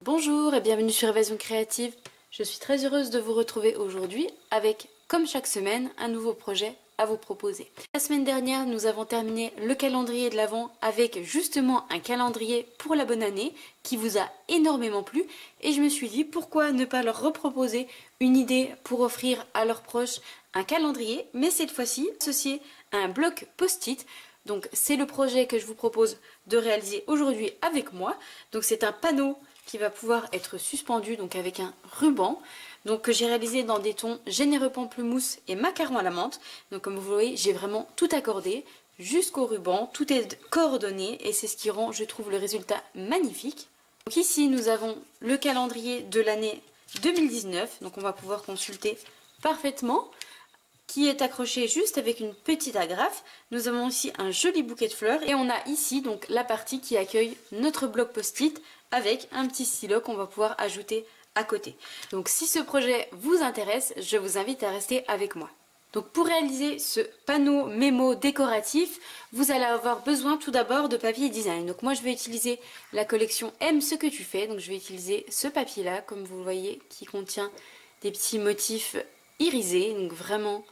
Bonjour et bienvenue sur Évasion Créative. Je suis très heureuse de vous retrouver aujourd'hui avec, comme chaque semaine, un nouveau projet à vous proposer. La semaine dernière, nous avons terminé le calendrier de l'Avent avec justement un calendrier pour la bonne année qui vous a énormément plu et je me suis dit pourquoi ne pas leur reproposer une idée pour offrir à leurs proches un calendrier, mais cette fois-ci associé à un bloc post-it. Donc c'est le projet que je vous propose de réaliser aujourd'hui avec moi. Donc c'est un panneau qui va pouvoir être suspendu donc avec un ruban, donc que j'ai réalisé dans des tons généreux pamplemousse et macaron à la menthe. Donc comme vous voyez, j'ai vraiment tout accordé jusqu'au ruban, tout est coordonné et c'est ce qui rend, je trouve, le résultat magnifique. Donc ici nous avons le calendrier de l'année 2019, donc on va pouvoir consulter parfaitement, qui est accroché juste avec une petite agrafe. Nous avons aussi un joli bouquet de fleurs et on a ici donc la partie qui accueille notre bloc post-it avec un petit stylo qu'on va pouvoir ajouter à côté. Donc si ce projet vous intéresse, je vous invite à rester avec moi. Donc pour réaliser ce panneau mémo décoratif, vous allez avoir besoin tout d'abord de papier design. Donc moi je vais utiliser la collection Aime ce que tu fais. Donc je vais utiliser ce papier là, comme vous le voyez, qui contient des petits motifs irisés, donc vraiment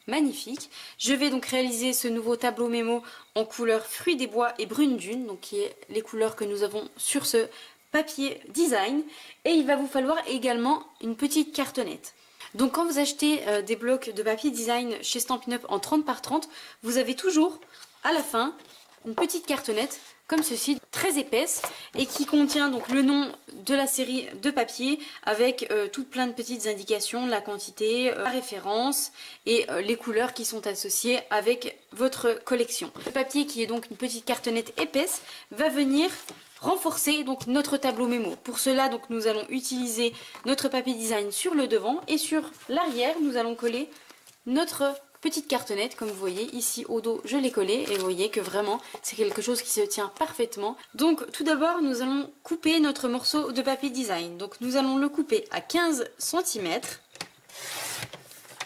magnifique. Je vais donc réaliser ce nouveau tableau mémo en couleur fruits des bois et brune dune, donc qui est les couleurs que nous avons sur ce papier design. Et il va vous falloir également une petite cartonnette. Donc quand vous achetez des blocs de papier design chez Stampin' Up en 30 par 30, vous avez toujours à la fin une petite cartonnette comme ceci, très épaisse et qui contient donc le nom de la série de papier avec toutes plein de petites indications, la quantité, la référence et les couleurs qui sont associées avec votre collection. Le papier, qui est donc une petite cartonnette épaisse, va venir renforcer donc notre tableau mémo. Pour cela, donc nous allons utiliser notre papier design sur le devant et sur l'arrière nous allons coller notre petite cartonnette. Comme vous voyez ici au dos, je l'ai collée et vous voyez que vraiment c'est quelque chose qui se tient parfaitement. Donc tout d'abord nous allons couper notre morceau de papier design. Donc nous allons le couper à 15 cm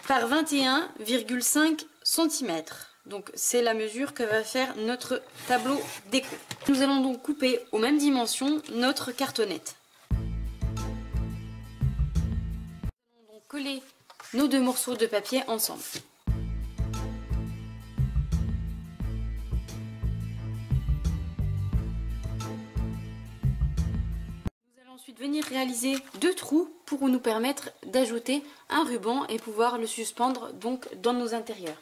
par 21,5 cm. Donc c'est la mesure que va faire notre tableau déco. Nous allons donc couper aux mêmes dimensions notre cartonnette. Nous allons donc coller nos deux morceaux de papier ensemble. Nous allons ensuite venir réaliser deux trous pour nous permettre d'ajouter un ruban et pouvoir le suspendre donc dans nos intérieurs.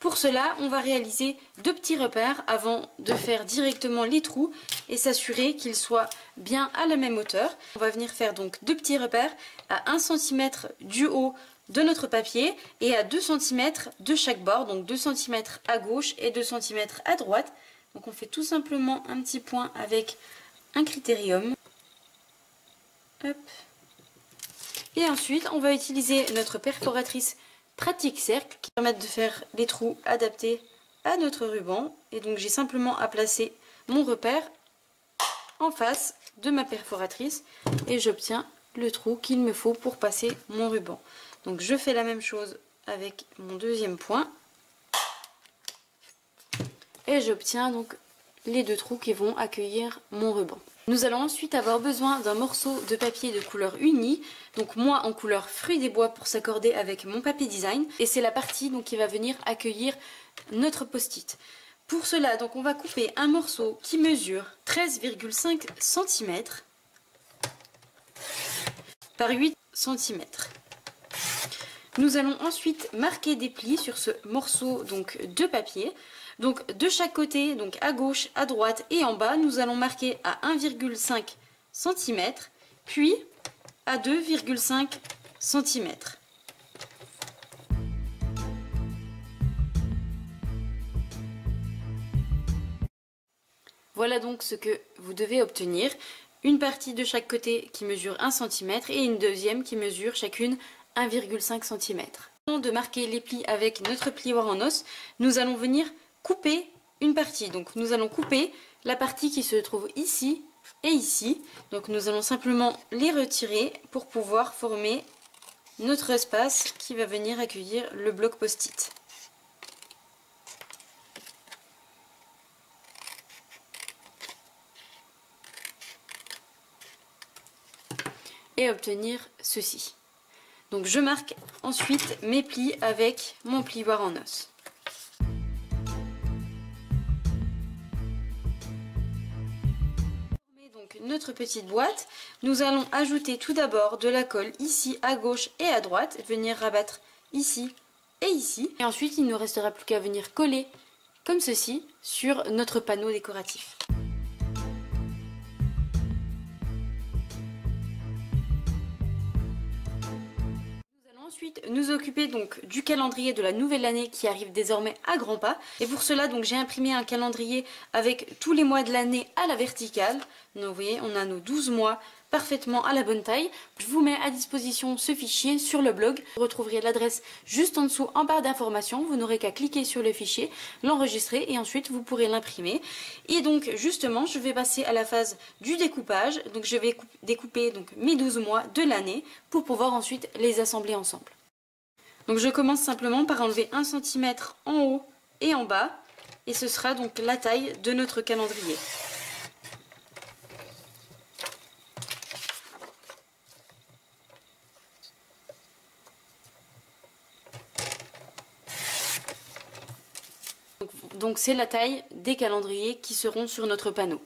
Pour cela, on va réaliser deux petits repères avant de faire directement les trous et s'assurer qu'ils soient bien à la même hauteur. On va venir faire donc deux petits repères à 1 cm du haut de notre papier et à 2 cm de chaque bord, donc 2 cm à gauche et 2 cm à droite. Donc on fait tout simplement un petit point avec un critérium. Hop. Et ensuite, on va utiliser notre perforatrice pratique cercle qui permettent de faire des trous adaptés à notre ruban. Et donc j'ai simplement à placer mon repère en face de ma perforatrice et j'obtiens le trou qu'il me faut pour passer mon ruban. Donc je fais la même chose avec mon deuxième point et j'obtiens donc les deux trous qui vont accueillir mon ruban. Nous allons ensuite avoir besoin d'un morceau de papier de couleur unie, donc moi en couleur fruits des bois pour s'accorder avec mon papier design, et c'est la partie donc qui va venir accueillir notre post-it. Pour cela, donc on va couper un morceau qui mesure 13,5 cm par 8 cm. Nous allons ensuite marquer des plis sur ce morceau donc de papier. Donc de chaque côté, donc à gauche, à droite et en bas, nous allons marquer à 1,5 cm, puis à 2,5 cm. Voilà donc ce que vous devez obtenir. Une partie de chaque côté qui mesure 1 cm et une deuxième qui mesure chacune 1,5 cm. Avant de marquer les plis avec notre plioir en os, nous allons venir couper une partie. Donc nous allons couper la partie qui se trouve ici et ici. Donc nous allons simplement les retirer pour pouvoir former notre espace qui va venir accueillir le bloc post-it. et obtenir ceci. Donc je marque ensuite mes plis avec mon plioir en os. Donc notre petite boîte, nous allons ajouter tout d'abord de la colle ici à gauche et à droite, venir rabattre ici et ici. Et ensuite il ne restera plus qu'à venir coller comme ceci sur notre panneau décoratif. Ensuite, nous occuper donc du calendrier de la nouvelle année qui arrive désormais à grands pas. Et pour cela, donc j'ai imprimé un calendrier avec tous les mois de l'année à la verticale. Donc vous voyez, on a nos 12 mois parfaitement à la bonne taille. Je vous mets à disposition ce fichier sur le blog. Vous retrouverez l'adresse juste en dessous en barre d'informations. Vous n'aurez qu'à cliquer sur le fichier, l'enregistrer et ensuite vous pourrez l'imprimer. Et donc justement, je vais passer à la phase du découpage. Donc je vais découper donc mes 12 mois de l'année pour pouvoir ensuite les assembler ensemble. Donc je commence simplement par enlever 1 cm en haut et en bas. Et ce sera donc la taille de notre calendrier. Donc c'est la taille des calendriers qui seront sur notre panneau.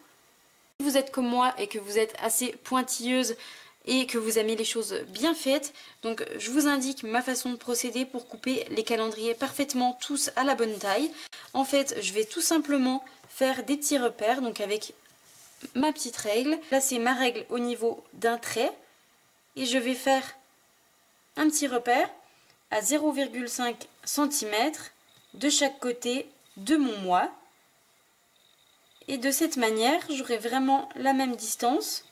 Si vous êtes comme moi et que vous êtes assez pointilleuse et que vous aimez les choses bien faites, donc je vous indique ma façon de procéder pour couper les calendriers parfaitement tous à la bonne taille. En fait, je vais tout simplement faire des petits repères, donc avec ma petite règle. Là c'est ma règle au niveau d'un trait et je vais faire un petit repère à 0,5 cm de chaque côté de mon mois, et de cette manière j'aurai vraiment la même distance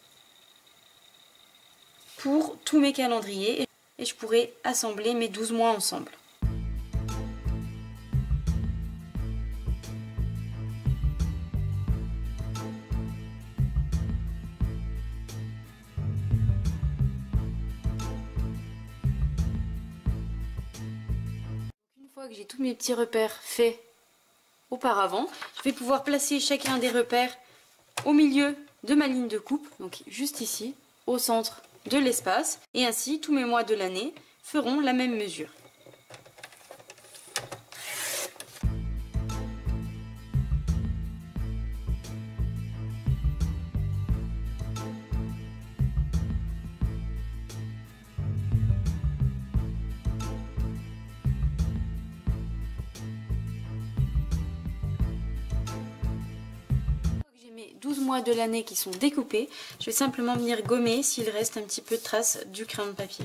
pour tous mes calendriers et je pourrai assembler mes 12 mois ensemble. Une fois que j'ai tous mes petits repères faits auparavant, je vais pouvoir placer chacun des repères au milieu de ma ligne de coupe, donc juste ici, au centre de l'espace, et ainsi tous mes mois de l'année feront la même mesure. Mes 12 mois de l'année qui sont découpés, je vais simplement venir gommer s'il reste un petit peu de traces du crayon de papier.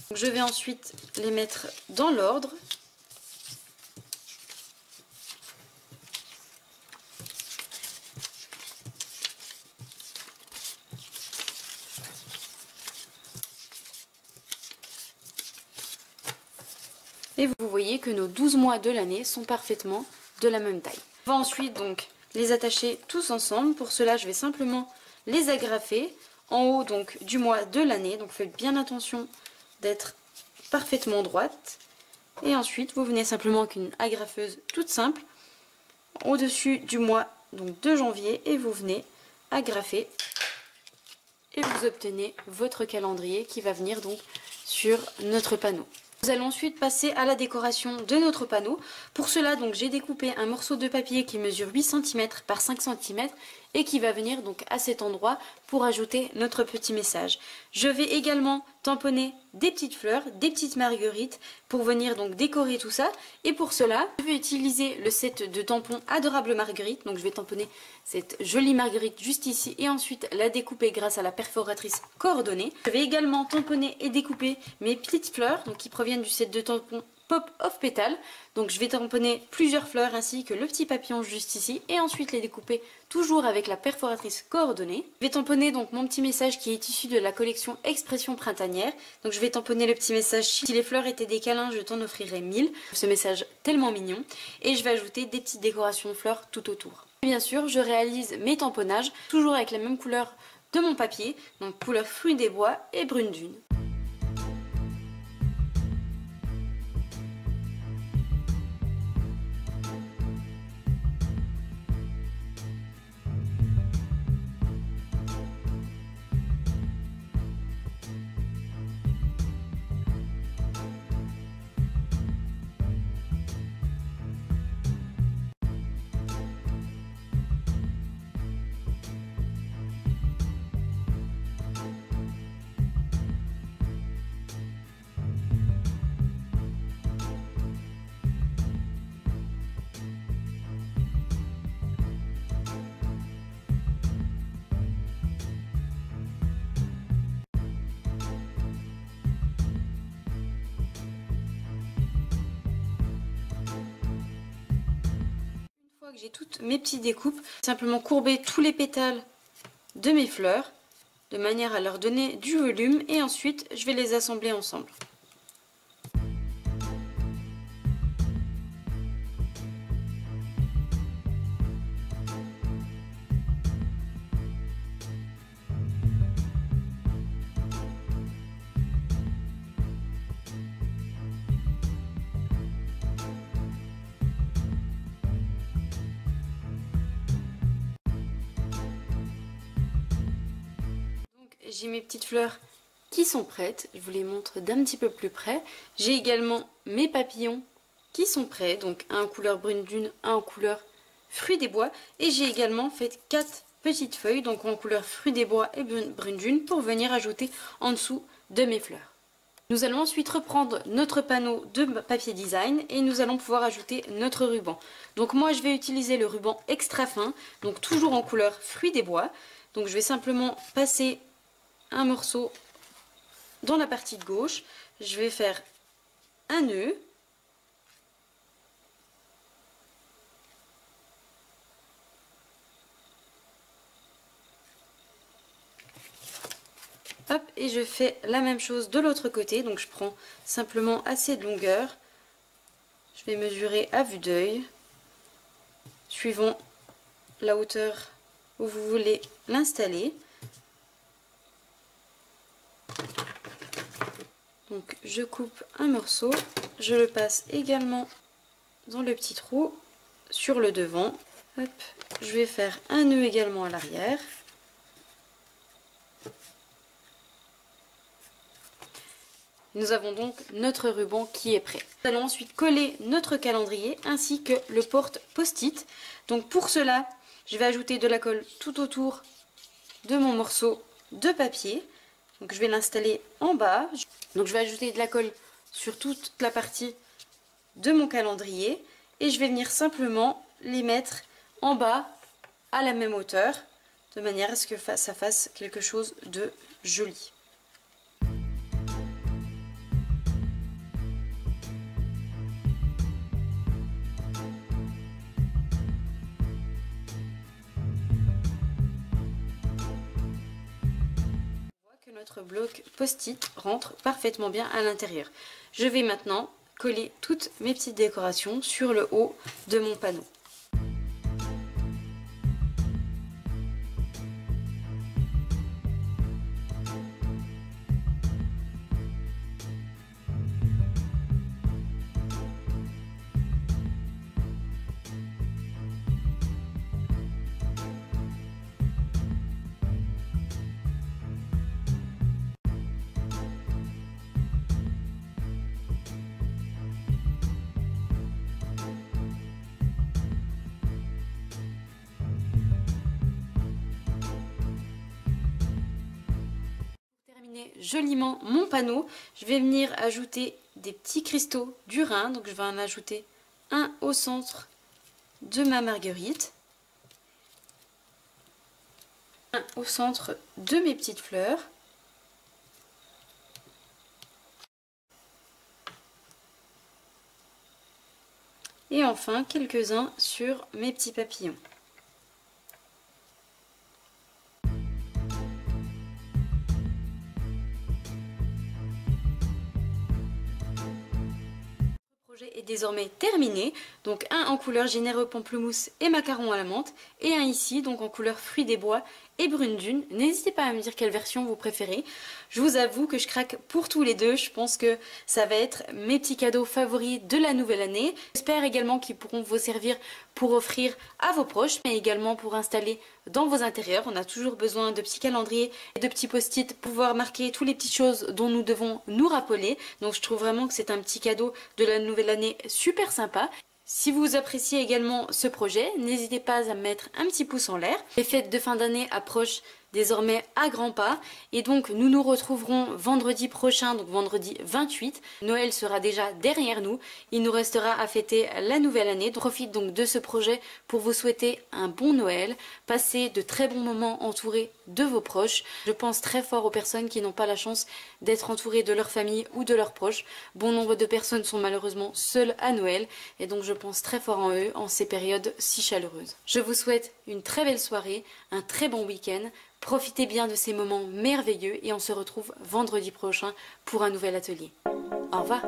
Donc je vais ensuite les mettre dans l'ordre. Et vous voyez que nos 12 mois de l'année sont parfaitement de la même taille. On va ensuite donc les attacher tous ensemble. Pour cela, je vais simplement les agrafer en haut donc du mois de l'année. Donc faites bien attention d'être parfaitement droite. Et ensuite, vous venez simplement avec une agrafeuse toute simple au-dessus du mois donc de janvier et vous venez agrafer et vous obtenez votre calendrier qui va venir donc sur notre panneau. Nous allons ensuite passer à la décoration de notre panneau. Pour cela, donc j'ai découpé un morceau de papier qui mesure 8 cm par 5 cm et qui va venir donc à cet endroit pour ajouter notre petit message. Je vais également tamponner des petites fleurs, des petites marguerites pour venir donc décorer tout ça. Et pour cela, je vais utiliser le set de tampons Adorable Marguerite. Donc je vais tamponner cette jolie marguerite juste ici et ensuite la découper grâce à la perforatrice coordonnée. Je vais également tamponner et découper mes petites fleurs donc qui proviennent du set de tampons Pop of Pétales. Donc je vais tamponner plusieurs fleurs ainsi que le petit papillon juste ici et ensuite les découper toujours avec la perforatrice coordonnée. Je vais tamponner donc mon petit message qui est issu de la collection Expression printanière. Donc je vais tamponner le petit message: si les fleurs étaient des câlins, je t'en offrirais 1000. Ce message tellement mignon. Et je vais ajouter des petites décorations de fleurs tout autour. Et bien sûr, je réalise mes tamponnages toujours avec la même couleur de mon papier, donc couleur fruit des bois et brune dune. que j'ai toutes mes petites découpes, simplement courber tous les pétales de mes fleurs de manière à leur donner du volume et ensuite je vais les assembler ensemble. J'ai mes petites fleurs qui sont prêtes, je vous les montre d'un petit peu plus près. J'ai également mes papillons qui sont prêts, donc un en couleur brune dune, un en couleur fruits des bois. Et j'ai également fait 4 petites feuilles, donc en couleur fruits des bois et brune dune, pour venir ajouter en dessous de mes fleurs. Nous allons ensuite reprendre notre panneau de papier design et nous allons pouvoir ajouter notre ruban. Donc moi je vais utiliser le ruban extra fin, donc toujours en couleur fruits des bois. Donc je vais simplement passer un morceau dans la partie de gauche, je vais faire un nœud, hop, et je fais la même chose de l'autre côté. Donc je prends simplement assez de longueur, je vais mesurer à vue d'œil suivant la hauteur où vous voulez l'installer. Donc je coupe un morceau, je le passe également dans le petit trou sur le devant. Hop, je vais faire un nœud également à l'arrière. Nous avons donc notre ruban qui est prêt. Nous allons ensuite coller notre calendrier ainsi que le porte post-it. Donc pour cela, je vais ajouter de la colle tout autour de mon morceau de papier. Donc je vais l'installer en bas. Donc je vais ajouter de la colle sur toute la partie de mon calendrier et je vais venir simplement les mettre en bas à la même hauteur de manière à ce que ça fasse quelque chose de joli. Notre bloc post-it rentre parfaitement bien à l'intérieur. Je vais maintenant coller toutes mes petites décorations sur le haut de mon panneau. Joliment mon panneau, je vais venir ajouter des petits cristaux du Rhin. Donc je vais en ajouter un au centre de ma marguerite, un au centre de mes petites fleurs et enfin quelques-uns sur mes petits papillons. Est désormais terminé, donc un en couleur généreux pamplemousse et macaron à la menthe et un ici donc en couleur fruits des bois et brune dune. N'hésitez pas à me dire quelle version vous préférez. Je vous avoue que je craque pour tous les deux, je pense que ça va être mes petits cadeaux favoris de la nouvelle année. J'espère également qu'ils pourront vous servir pour offrir à vos proches mais également pour installer dans vos intérieurs. On a toujours besoin de petits calendriers et de petits post-it pour pouvoir marquer toutes les petites choses dont nous devons nous rappeler. Donc je trouve vraiment que c'est un petit cadeau de la nouvelle année super sympa. Si vous appréciez également ce projet, n'hésitez pas à mettre un petit pouce en l'air. Les fêtes de fin d'année approchent désormais à grands pas. Et donc nous nous retrouverons vendredi prochain, donc vendredi 28. Noël sera déjà derrière nous. Il nous restera à fêter la nouvelle année. Je profite donc de ce projet pour vous souhaiter un bon Noël. Passez de très bons moments entourés de vos proches. Je pense très fort aux personnes qui n'ont pas la chance d'être entourées de leur famille ou de leurs proches. Bon nombre de personnes sont malheureusement seules à Noël et donc je pense très fort en eux en ces périodes si chaleureuses. Je vous souhaite une très belle soirée, un très bon week-end. Profitez bien de ces moments merveilleux et on se retrouve vendredi prochain pour un nouvel atelier. Au revoir.